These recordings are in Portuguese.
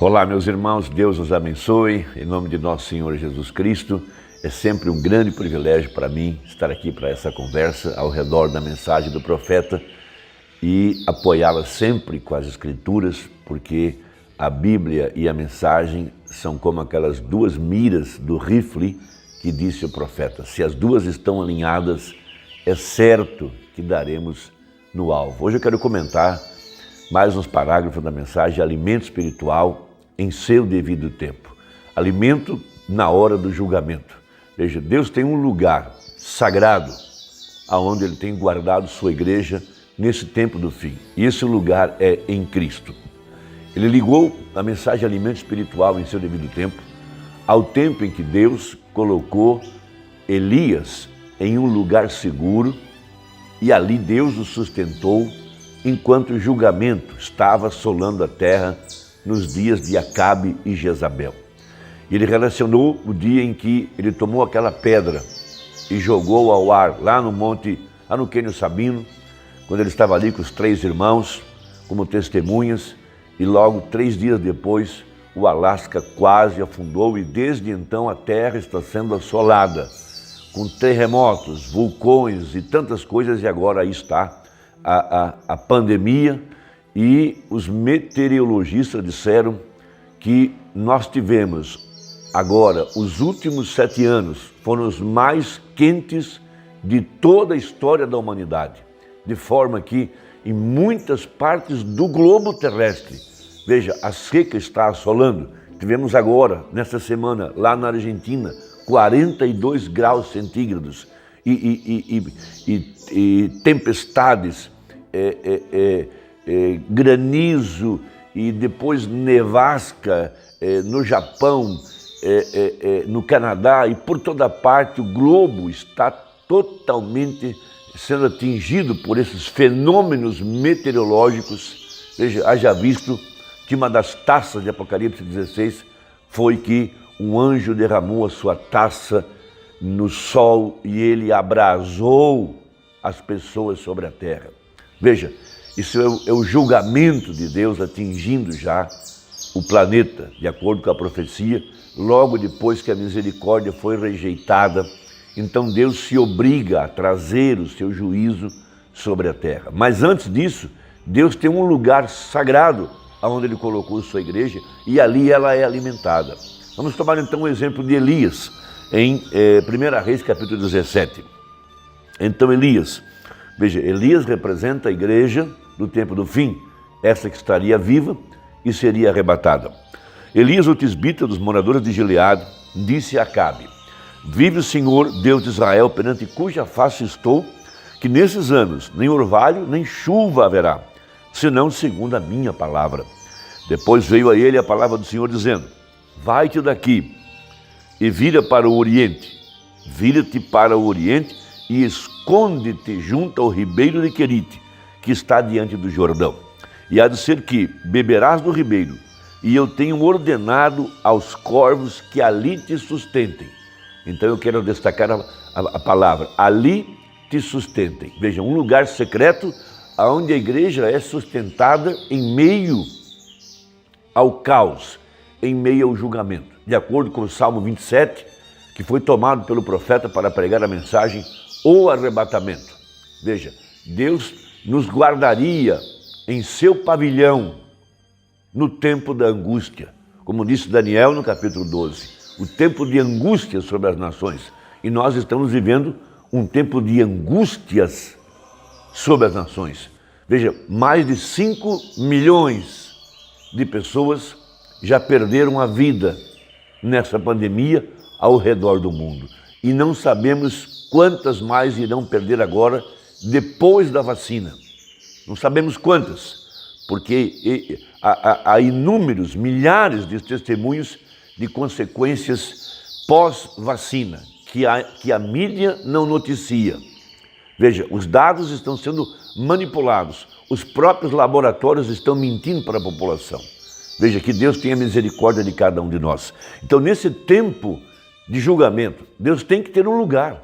Olá, meus irmãos, Deus os abençoe, em nome de nosso Senhor Jesus Cristo. É sempre um grande privilégio para mim estar aqui para essa conversa ao redor da mensagem do profeta e apoiá-la sempre com as Escrituras, porque a Bíblia e a mensagem são como aquelas duas miras do rifle que disse o profeta. Se as duas estão alinhadas, é certo que daremos no alvo. Hoje eu quero comentar mais uns parágrafos da mensagem: alimento espiritual em seu devido tempo. Alimento na hora do julgamento. Veja, Deus tem um lugar sagrado aonde Ele tem guardado sua igreja nesse tempo do fim. E esse lugar é em Cristo. Ele ligou a mensagem alimento espiritual em seu devido tempo ao tempo em que Deus colocou Elias em um lugar seguro e ali Deus o sustentou enquanto o julgamento estava assolando a terra nos dias de Acabe e Jezabel. Ele relacionou o dia em que ele tomou aquela pedra e jogou ao ar lá no monte, lá no Quênio Sabino, quando ele estava ali com os 3 irmãos como testemunhas, e logo 3 dias depois o Alasca quase afundou e desde então a terra está sendo assolada com terremotos, vulcões e tantas coisas, e agora aí está a pandemia. E os meteorologistas disseram que nós tivemos agora, os últimos 7 anos foram os mais quentes de toda a história da humanidade, de forma que em muitas partes do globo terrestre, veja, a seca está assolando. Tivemos agora, nesta semana, lá na Argentina, 42 graus centígrados e tempestades, granizo e depois nevasca no Japão, no Canadá e por toda parte. O globo está totalmente sendo atingido por esses fenômenos meteorológicos. Veja, haja visto que uma das taças de Apocalipse 16 foi que um anjo derramou a sua taça no sol e ele abrasou as pessoas sobre a terra. Veja, isso é o julgamento de Deus atingindo já o planeta, de acordo com a profecia, logo depois que a misericórdia foi rejeitada. Então Deus se obriga a trazer o seu juízo sobre a terra. Mas antes disso, Deus tem um lugar sagrado onde Ele colocou sua igreja e ali ela é alimentada. Vamos tomar então o exemplo de Elias, em 1 Reis capítulo 17. Então Elias, veja, Elias representa a igreja do tempo do fim, essa que estaria viva e seria arrebatada. Elias, o tisbita dos moradores de Gileade, disse a Acabe: vive o Senhor, Deus de Israel, perante cuja face estou, que nesses anos nem orvalho nem chuva haverá, senão segundo a minha palavra. Depois veio a ele a palavra do Senhor dizendo: vai-te daqui e vira para o oriente, vira-te para o oriente e esconde-te junto ao ribeiro de Querite, que está diante do Jordão. E há de ser que beberás do ribeiro, e eu tenho ordenado aos corvos que ali te sustentem. Então eu quero destacar a palavra, ali te sustentem. Veja, um lugar secreto onde a igreja é sustentada em meio ao caos, em meio ao julgamento. De acordo com o Salmo 27, que foi tomado pelo profeta para pregar a mensagem, o arrebatamento. Veja, Deus nos guardaria em seu pavilhão no tempo da angústia. Como disse Daniel no capítulo 12, o tempo de angústia sobre as nações. E nós estamos vivendo um tempo de angústias sobre as nações. Veja, mais de 5 milhões de pessoas já perderam a vida nessa pandemia ao redor do mundo. E não sabemos quantas mais irão perder agora, depois da vacina. Não sabemos quantas, porque há inúmeros, milhares de testemunhos de consequências pós-vacina, que a mídia não noticia. Veja, os dados estão sendo manipulados, os próprios laboratórios estão mentindo para a população. Veja, que Deus tenha misericórdia de cada um de nós. Então, nesse tempo de julgamento, Deus tem que ter um lugar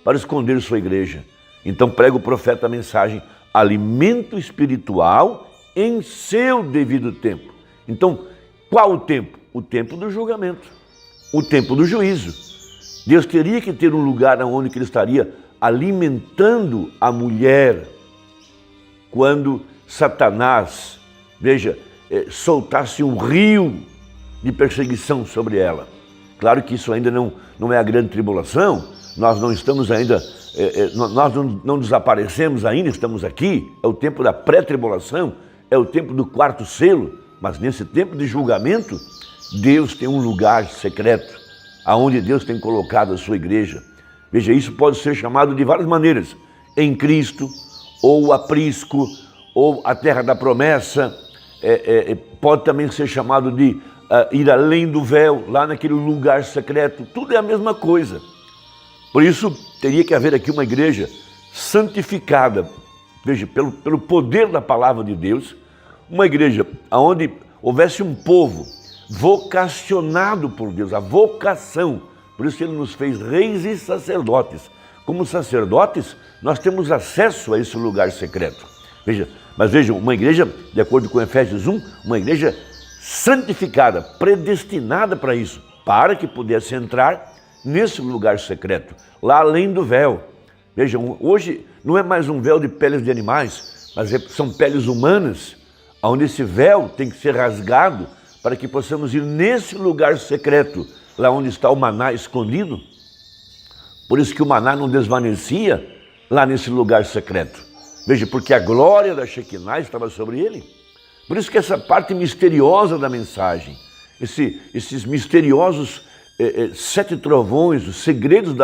para esconder sua igreja. Então prega o profeta a mensagem: alimento espiritual em seu devido tempo. Então, Qual o tempo? O tempo do julgamento, o tempo do juízo. Deus teria que ter um lugar onde ele estaria alimentando a mulher quando Satanás, veja, soltasse um rio de perseguição sobre ela. Claro que isso ainda não é a grande tribulação, nós não estamos ainda, nós não desaparecemos ainda, estamos aqui, é o tempo da pré-tribulação, é o tempo do quarto selo, mas nesse tempo de julgamento, Deus tem um lugar secreto, aonde Deus tem colocado a sua igreja. Veja, isso pode ser chamado de várias maneiras, em Cristo, ou aprisco, ou a terra da promessa, pode também ser chamado de ir além do véu, lá naquele lugar secreto, tudo é a mesma coisa. Por isso, teria que haver aqui uma igreja santificada, veja, pelo poder da palavra de Deus, uma igreja onde houvesse um povo vocacionado por Deus, a vocação. Por isso ele nos fez reis e sacerdotes. Como sacerdotes, nós temos acesso a esse lugar secreto. Veja, mas vejam, uma igreja, de acordo com Efésios 1, uma igreja santificada, predestinada para isso, para que pudesse entrar nesse lugar secreto, lá além do véu. Vejam, hoje não é mais um véu de peles de animais, mas são peles humanas, onde esse véu tem que ser rasgado para que possamos ir nesse lugar secreto, lá onde está o maná escondido. Por isso que o maná não desvanecia lá nesse lugar secreto. Veja, porque a glória da Shekinah estava sobre ele. Por isso que essa parte misteriosa da mensagem, esses misteriosos 7 trovões, os segredos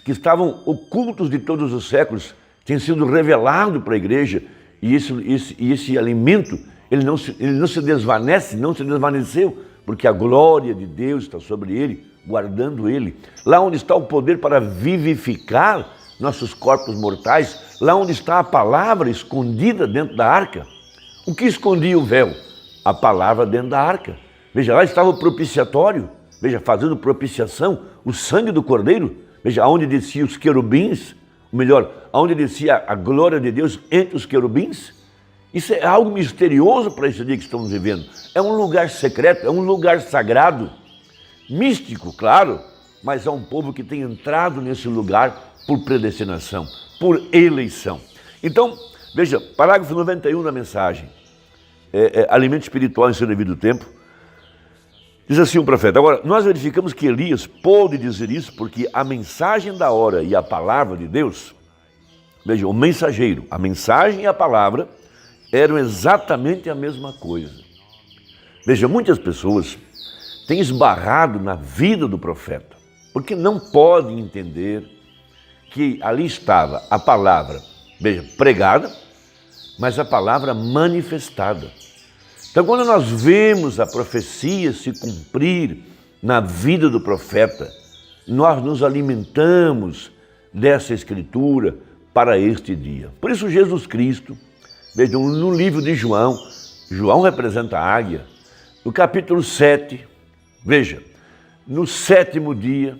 que estavam ocultos de todos os séculos, têm sido revelado para a igreja, e esse alimento, ele não se desvanece, não se desvaneceu, porque a glória de Deus está sobre ele, guardando ele. Lá onde está o poder para vivificar nossos corpos mortais, lá onde está a palavra escondida dentro da arca. O que escondia o véu? A palavra dentro da arca. Veja, lá estava o propiciatório, veja, fazendo propiciação, o sangue do cordeiro. Veja, aonde descia os querubins, ou melhor, aonde descia a glória de Deus entre os querubins. Isso é algo misterioso para esse dia que estamos vivendo. É um lugar secreto, é um lugar sagrado, místico, claro, mas é um povo que tem entrado nesse lugar por predestinação, por eleição. Então, veja, parágrafo 91 da mensagem, alimento espiritual em seu devido tempo, diz assim o profeta: agora, nós verificamos que Elias pôde dizer isso porque a mensagem da hora e a palavra de Deus, veja, o mensageiro, a mensagem e a palavra eram exatamente a mesma coisa. Veja, muitas pessoas têm esbarrado na vida do profeta, porque não podem entender que ali estava a palavra, veja, pregada, mas a palavra manifestada. Então, quando nós vemos a profecia se cumprir na vida do profeta, nós nos alimentamos dessa escritura para este dia. Por isso, Jesus Cristo, vejam, no livro de João, João representa a águia, no capítulo 7, veja, no 7º dia,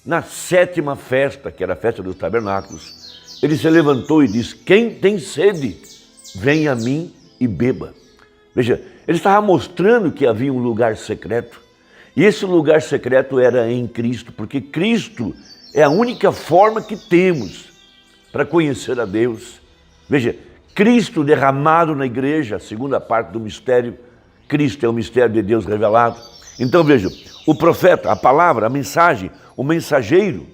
na 7ª festa, que era a festa dos tabernáculos, ele se levantou e disse: quem tem sede, vem a mim e beba. Veja, ele estava mostrando que havia um lugar secreto, e esse lugar secreto era em Cristo, porque Cristo é a única forma que temos para conhecer a Deus. Veja, Cristo derramado na igreja, a segunda parte do mistério, Cristo é o mistério de Deus revelado. Então veja, o profeta, a palavra, a mensagem, o mensageiro,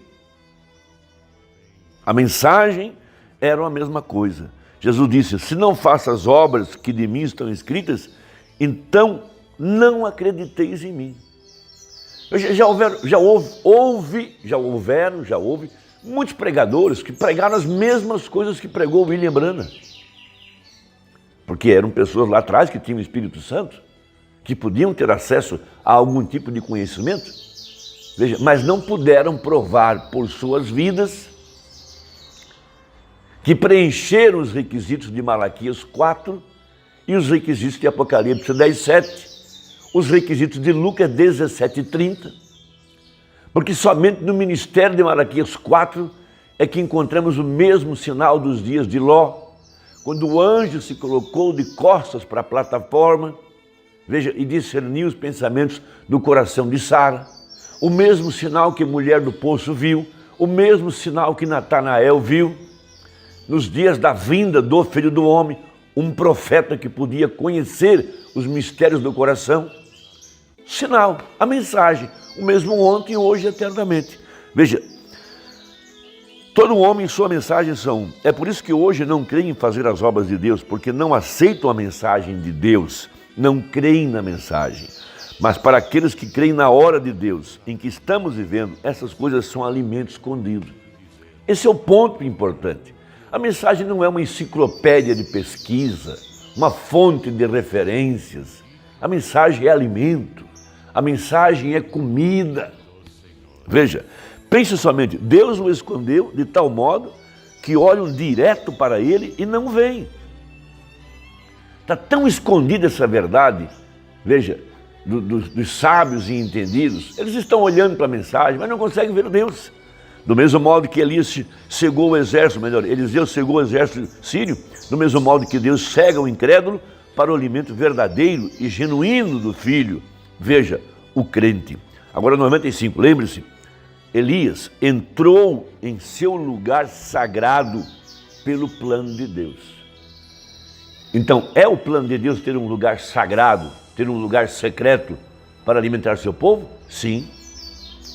a mensagem era a mesma coisa. Jesus disse: se não faço as obras que de mim estão escritas, então não acrediteis em mim. Já houve muitos pregadores que pregaram as mesmas coisas que pregou William Branham. Porque eram pessoas lá atrás que tinham o Espírito Santo, que podiam ter acesso a algum tipo de conhecimento, veja, mas não puderam provar por suas vidas que preencheram os requisitos de Malaquias 4 e os requisitos de Apocalipse 10:7, os requisitos de Lucas 17:30, porque somente no ministério de Malaquias 4 é que encontramos o mesmo sinal dos dias de Ló, quando o anjo se colocou de costas para a plataforma, veja, e discernia os pensamentos do coração de Sara. O mesmo sinal que a mulher do poço viu, o mesmo sinal que Natanael viu. Nos dias da vinda do Filho do Homem, um profeta que podia conhecer os mistérios do coração. Sinal, a mensagem, o mesmo ontem, hoje e eternamente. Veja, todo homem e sua mensagem são um. É por isso que hoje não creem em fazer as obras de Deus, porque não aceitam a mensagem de Deus, não creem na mensagem. Mas para aqueles que creem na hora de Deus, em que estamos vivendo, essas coisas são alimento escondido. Esse é o ponto importante. A mensagem não é uma enciclopédia de pesquisa, uma fonte de referências. A mensagem é alimento, a mensagem é comida. Veja, pense somente, Deus o escondeu de tal modo que olham direto para ele e não veem. Está tão escondida essa verdade, veja, dos sábios e entendidos, eles estão olhando para a mensagem, mas não conseguem ver Deus. Do mesmo modo que Elias cegou o exército, melhor, Eliseu cegou o exército sírio, do mesmo modo que Deus cega o incrédulo para o alimento verdadeiro e genuíno do Filho. Veja, o crente. Agora, 95, lembre-se, Elias entrou em seu lugar sagrado pelo plano de Deus. Então, é o plano de Deus ter um lugar sagrado, ter um lugar secreto para alimentar seu povo? Sim,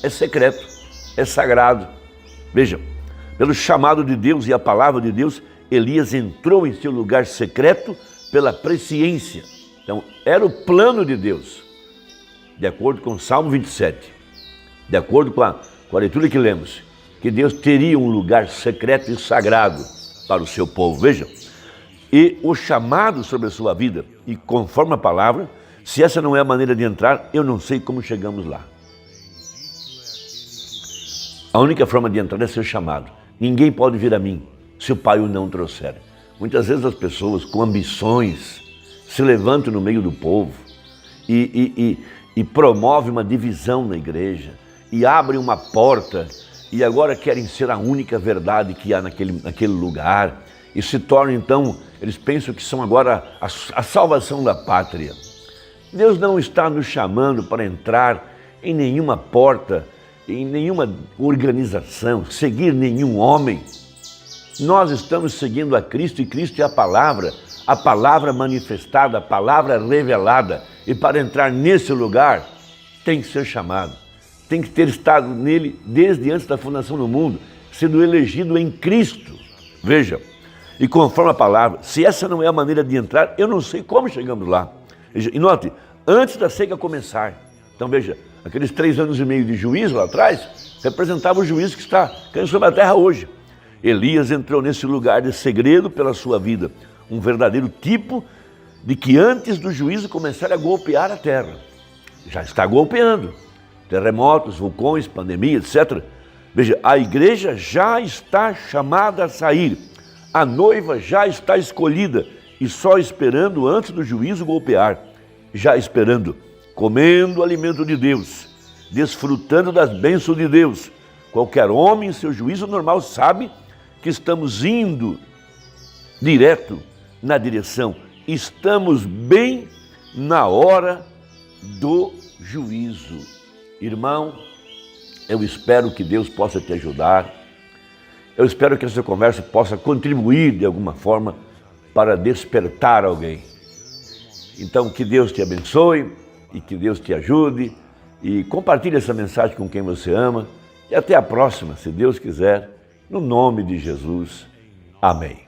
é secreto, é sagrado. Vejam, pelo chamado de Deus e a palavra de Deus, Elias entrou em seu lugar secreto pela presciência. Então, era o plano de Deus, de acordo com o Salmo 27, de acordo com a leitura que lemos, que Deus teria um lugar secreto e sagrado para o seu povo. Vejam, e o chamado sobre a sua vida, e conforme a palavra, se essa não é a maneira de entrar, eu não sei como chegamos lá. A única forma de entrar é ser chamado. Ninguém pode vir a mim se o Pai o não trouxer. Muitas vezes as pessoas com ambições se levantam no meio do povo e promovem uma divisão na igreja e abrem uma porta e agora querem ser a única verdade que há naquele lugar e se tornam então, eles pensam que são agora a salvação da pátria. Deus não está nos chamando para entrar em nenhuma porta, em nenhuma organização, seguir nenhum homem. Nós estamos seguindo a Cristo e Cristo é a palavra manifestada, a palavra revelada. E para entrar nesse lugar, tem que ser chamado. Tem que ter estado nele desde antes da fundação do mundo, sendo elegido em Cristo. Veja, e conforme a palavra, se essa não é a maneira de entrar, eu não sei como chegamos lá. Veja, e note, antes da seca começar. Então veja, aqueles 3 anos e meio de juízo lá atrás, representava o juízo que está caindo sobre a terra hoje. Elias entrou nesse lugar de segredo pela sua vida, um verdadeiro tipo de que antes do juízo começar a golpear a terra. Já está golpeando. Terremotos, vulcões, pandemia, etc. Veja, a igreja já está chamada a sair. A noiva já está escolhida e só esperando antes do juízo golpear. Já esperando, comendo o alimento de Deus, desfrutando das bênçãos de Deus. Qualquer homem em seu juízo normal sabe que estamos indo direto na direção. Estamos bem na hora do juízo. Irmão, eu espero que Deus possa te ajudar. Eu espero que essa conversa possa contribuir de alguma forma para despertar alguém. Então, que Deus te abençoe e que Deus te ajude e compartilhe essa mensagem com quem você ama. E até a próxima, se Deus quiser, no nome de Jesus. Amém.